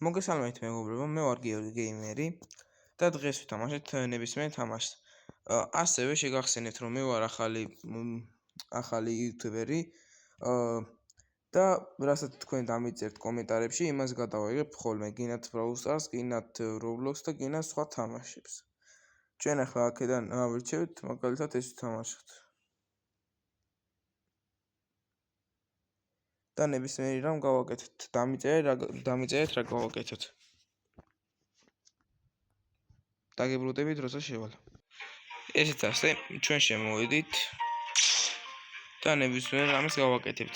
მოგესალმებით მეგობრებო, მე ვარ გიორგი გეიმერი და დღეს ვთამაშეთ ნებისმიერ თამაშს. ასევე შეგახსენეთ, რომ მე ვარ ახალი იუთუბერი და რასაც თქვენ დამიწერთ კომენტარებში, იმას გადავიღებ ხოლმე, გინათ Brawl Stars, გინათ Roblox და გინათ სხვა თამაშებს. ჩვენ ახლა აქედან ავირჩევთ, მაგალითად ეს ვთამაშოთ. და ნებისმიერი რამ გავაკეთოთ. დამიწერეთ რა გავაკეთოთ. დაგებრუნდებით, როცა შევალ. ესეც ასე, ჩვენ შემოვიდით და ნებისმიერ რამის გავაკეთებთ.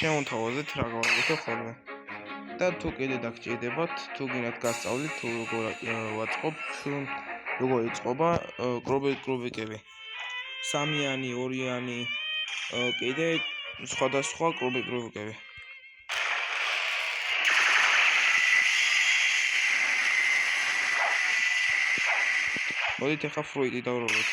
შემოვთავაზეთ რა გავაკეთოთ ხოლმე. და თუ კიდე დაგჭირდებათ, თუ გინათ გასწავლით, თუ როგორ ვაწყობთ, როგორ იწყობა კრობიკები. 3-იანი, 2-იანი, კიდე სხვადასხვა კრობიკები. მოდით ახლა ფრუიტი დავრობოთ.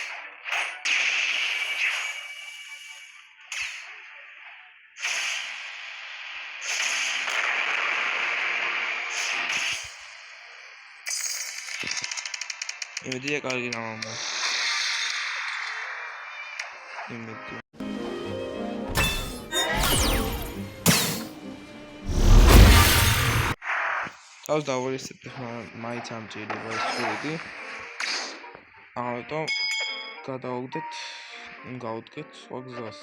იმედია კარგი რამაა. იმედია. თავს დავარისებ მაინც ამჭირდება ეს ფრუიტი. ამიტომ გავუდგეთ სხვა გზას.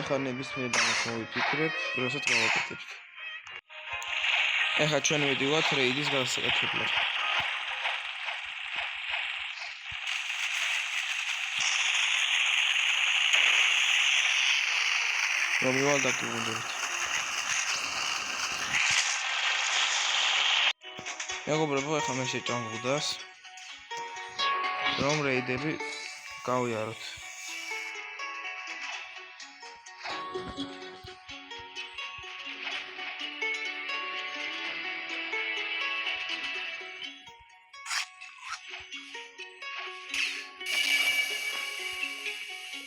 ეხლა ნებისმიერ რამს მოვიფიქრებ, რასაც გავაკეთებთ. ეხლა ჩვენ ვიდივართ რეიდის გასაკეთებლად. რომივალ დაგიბრუნდებით. მეგობრებო, ახლა მე შეჭამბუდას, რომ რეიდები გავიაროთ.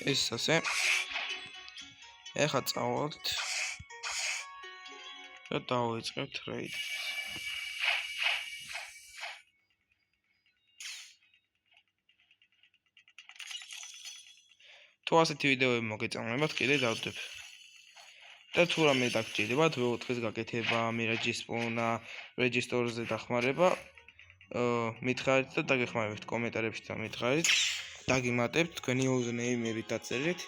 ეს ასე. ეხლა წავალთ და დავიწყებთ რეიდს. თუ ასეთი ვიდეოები მოგეწონებათ, კიდე დავდებ. და თუ რამე დაგჭირდებათ, ვეოთხის გაკეთება, მირაჯის პოვნა, რეჯისტორზე დახმარება, მითხარით და დაგეხმარებთ კომენტარებში და მითხარით, დაგიმატებთ, თქვენი username-ები დაწერეთ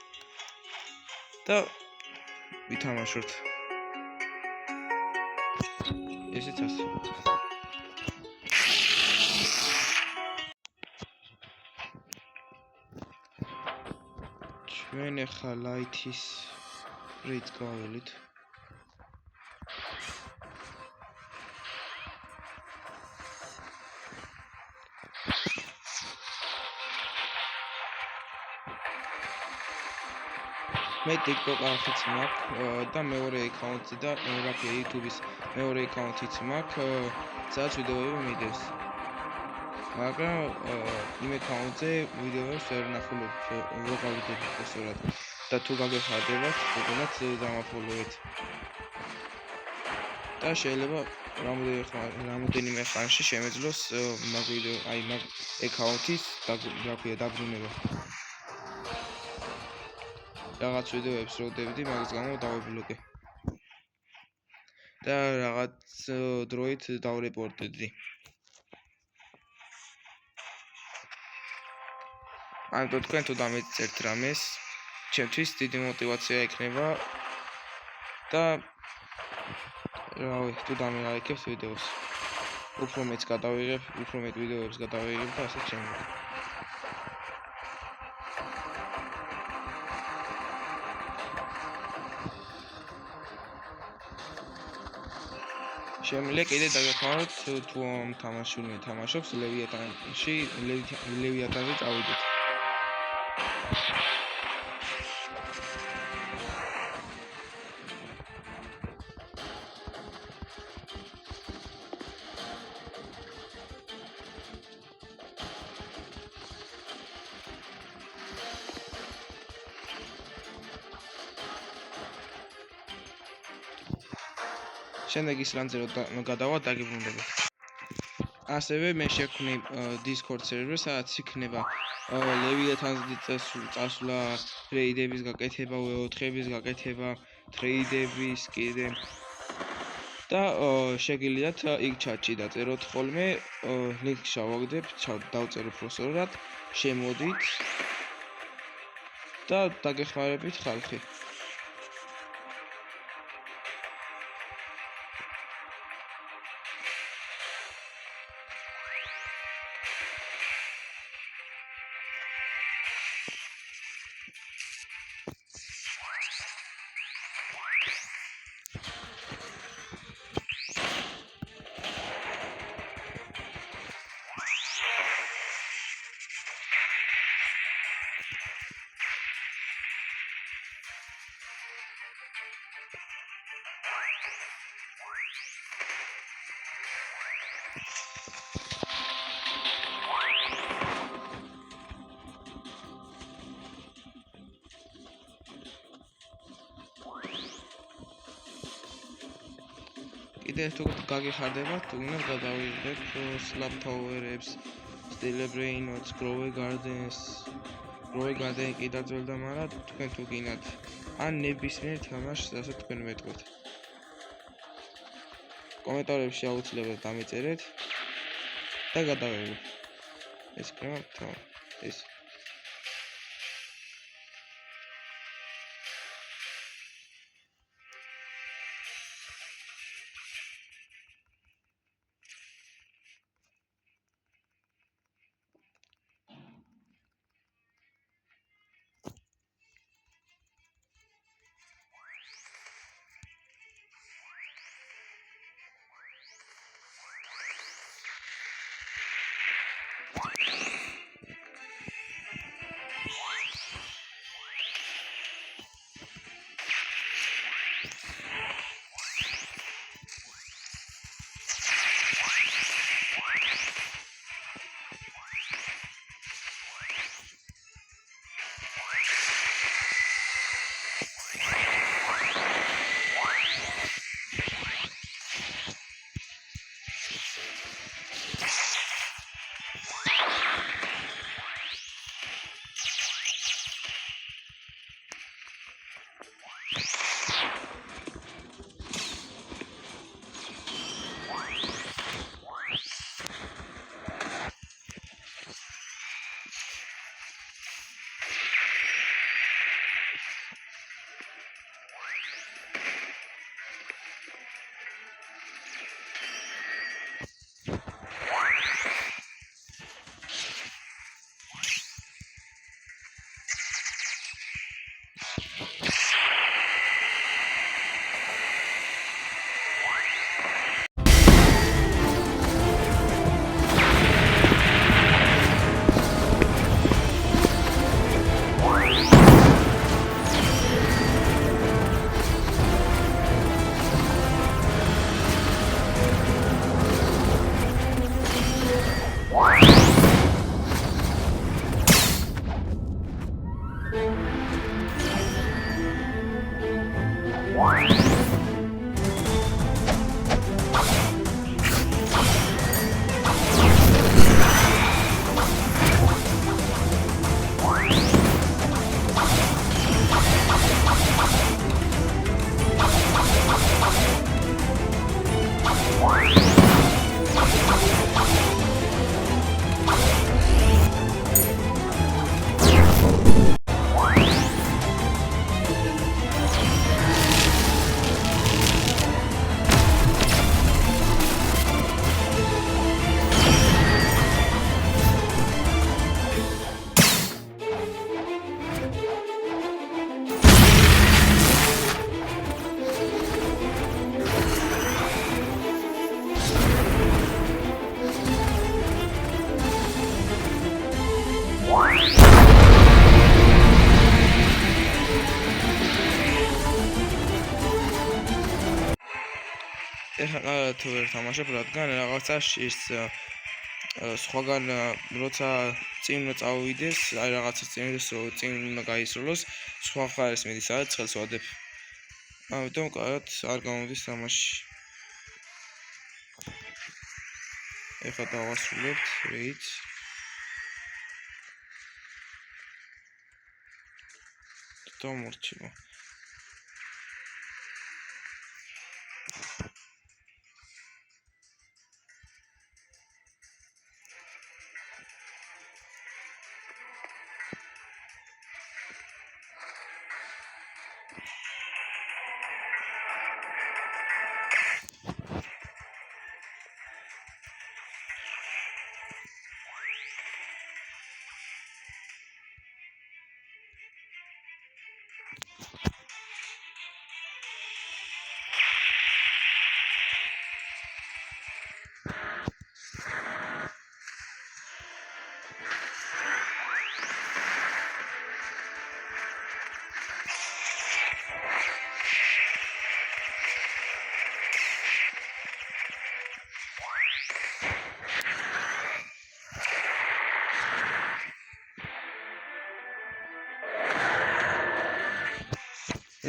და ვითამაშოთ. ესეც ასე. ჩვენ ახლა ლაითის რეიდს გავველით. მე TikTok არხიც მაქვს და მეორე აკაუნტი და რაფია YouTube-ის მეორე აკაუნტიც მაქვს, სადაც ვიდეოები მიდევს. მაგრამ იმ აკაუნტზე ვიდეოებს ვერ ნახულობ, ვეღარ ვიდეოებსურად. და თუ გაგეხარდებათ, უკუნაც დამაფოლოვეთ. და შეიძლება რამოდენიმე ხანში შემეძლოს მაგ აკაუნტის დაბრუნება. რაღაც ვიდეოებს რო ვდებდი, მაგის გამო დავიბლოკე. და რაღაც დროით დავრეპორტედი. ამიტომ თქვენ თუ დამეწერთ რამეს, ჩემთვის დიდი мотиваცია იქნება და რავი, თუ დამილაიქებთ ვიდეოს. უფრო მეტ ვიდეოებს გადავიღებ და ასე შემდეგ. შემიძლია კიდე დაგეხმაროთ, თუ თამაშული თამაშობს ლევიათანზე წავიდეთ. შემდეგ ისლანდზე რომ გადავა დაგიბრუნდებით. ასევე მე შექმნი Discord server, სადაც იქნება ლევიათანს წასვლა, ტრეიდების გაკეთება, V4-ების გაკეთება, ტრეიდების კიდე და შეგიძლიათ იქ ჩატში დაწეროთ ხოლმე, ლინკს შევაგდებ, დავწერო პროფესორად, შემოდით და დაგეხმარებით ხალხი. კიდე თუ გაგიხარდებათ, უნდა გადავიღებ Slab Tower-ებს, Celebrate Notes, Grow Gardens, Grow Garden კი დაძველდა, მაგრამ თქვენ თუ გინდათ ან ნებისმიერ თამაშს, ასე თქვენ მეტყვით. კომენტარებში აუცილებლად დამიწერეთ და გადავიღებ. ეს კრემა ეს ეხლა თუ ვერ თამაშობ, რადგან რაღაცა ის სხვაგან როცა წინ წავიდეს, აი რაღაცა წინ უნდა გაისროლოს, სხვა ხარეს მიდის, არის ცხელს ვადებ. ამიტომ კარგად არ გამოდის თამაში. ეხლა დავასრულებთ რეიდს. დამორჩება.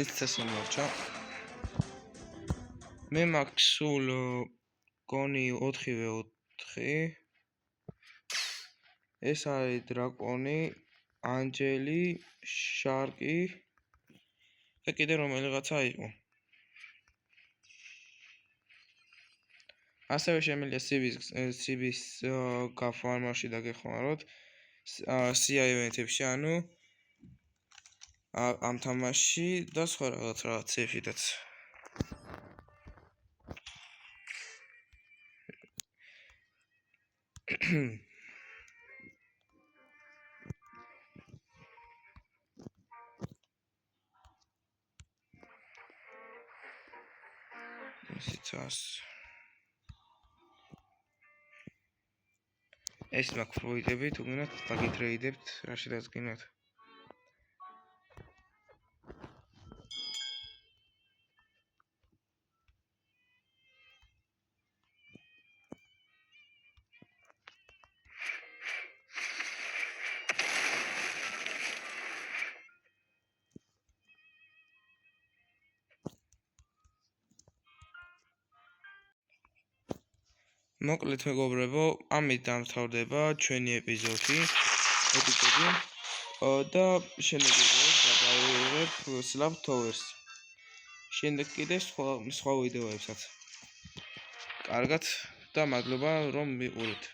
ეს წესი მოვჭა. მე მაქვს სულ გონი 4v4. ეს არის დრაკონი, ანჯელი, შარკი და კიდე რომელიღაცა იყო. ასევე შემიძლია CV-ს გაფარმაში და გეხმაროთ CI event-ებში, ანუ ამ თამაშში და სხვა რაღაცებშიც. ეს მაქვს ფროიდები, თუ გინდათ დაგიტრეიდებთ, რაშიდაც გინდათ. მოკლედ მეგობრებო, ამით დამთავრდება ჩვენი ეპიზოდი და შემდეგ გადავიღებ Slab Towers. შემდეგ კიდე სხვა ვიდეოებსაც. კარგად და მადლობა რომ მიყურეთ.